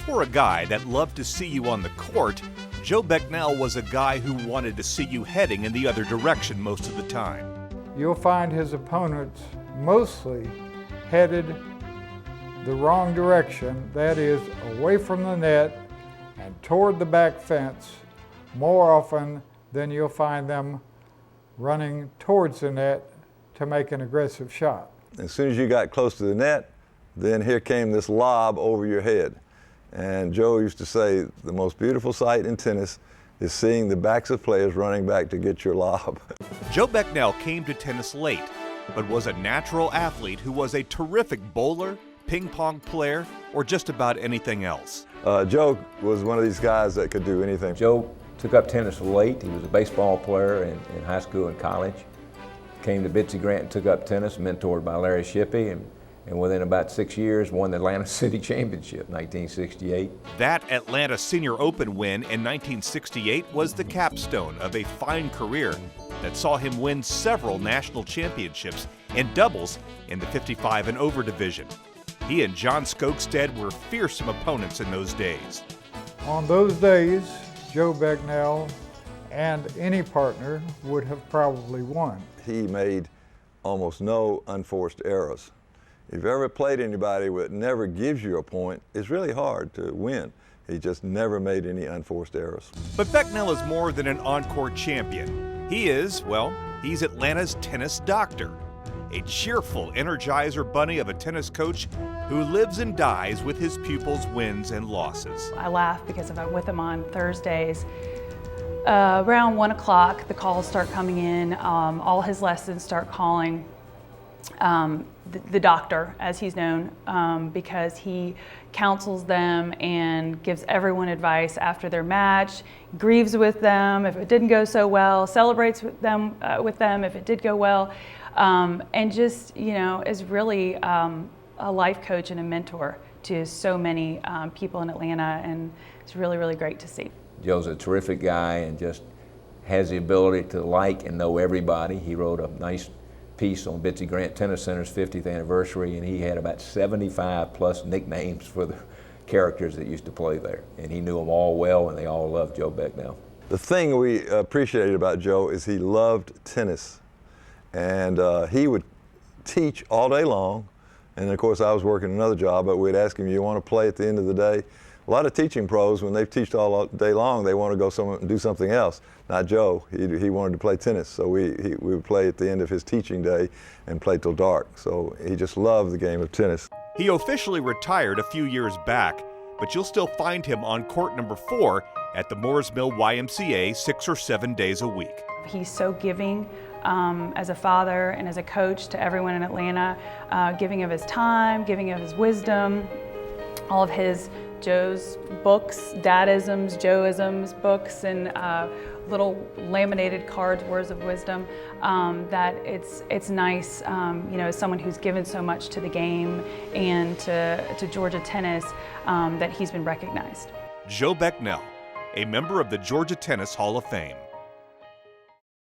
were a guy that loved to see you on the court, Joe Becknell was a guy who wanted to see you heading in the other direction most of the time. You'll find his opponents mostly headed the wrong direction, that is, away from the net and toward the back fence, more often than you'll find them running towards the net to make an aggressive shot. As soon as you got close to the net, then here came this lob over your head. And Joe used to say the most beautiful sight in tennis is seeing the backs of players running back to get your lob. Joe Becknell came to tennis late, but was a natural athlete who was a terrific bowler, ping pong player, or just about anything else. Joe was one of these guys that could do anything. Joe took up tennis late. He was a baseball player in high school and college. Came to Bitsy Grant and took up tennis, mentored by Larry Shippey, and within about 6 years won the Atlanta City Championship, 1968. That Atlanta Senior Open win in 1968 was the capstone of a fine career that saw him win several national championships in doubles in the 55 and over division. He and John Skogstad were fearsome opponents in those days. On those days, Joe Becknell and any partner would have probably won. He made almost no unforced errors. If you ever played anybody that never gives you a point, it's really hard to win. He just never made any unforced errors. But Becknell is more than an on-court champion. He is, well, he's Atlanta's tennis doctor, a cheerful Energizer bunny of a tennis coach who lives and dies with his pupils' wins and losses. I laugh because if I'm with him on Thursdays, around 1 o'clock, the calls start coming in, all his lessons start calling. The doctor, as he's known, because he counsels them and gives everyone advice after their match, grieves with them if it didn't go so well, celebrates with them if it did go well, and just, you know, is really a life coach and a mentor to so many people in Atlanta, and it's really, really great to see. Joe's a terrific guy and just has the ability to like and know everybody. He wrote a nice piece on Bitsy Grant Tennis Center's 50th anniversary, and he had about 75 plus nicknames for the characters that used to play there. And he knew them all well, and they all loved Joe Becknell. The thing we appreciated about Joe is he loved tennis. And he would teach all day long. And of course I was working another job, but we'd ask him, you want to play at the end of the day? A lot of teaching pros, when they've taught all day long, they want to go do something else. Not Joe. He wanted to play tennis, so we would play at the end of his teaching day and play till dark. So he just loved the game of tennis. He officially retired a few years back, but you'll still find him on court number 4 at the Moores Mill YMCA 6 or 7 days a week. He's so giving as a father and as a coach to everyone in Atlanta, giving of his time, giving of his wisdom, all of Joe's books, Dadisms, Joeisms books, and little laminated cards, words of wisdom, that it's nice, you know, as someone who's given so much to the game and to Georgia tennis, that he's been recognized. Joe Becknell, a member of the Georgia Tennis Hall of Fame.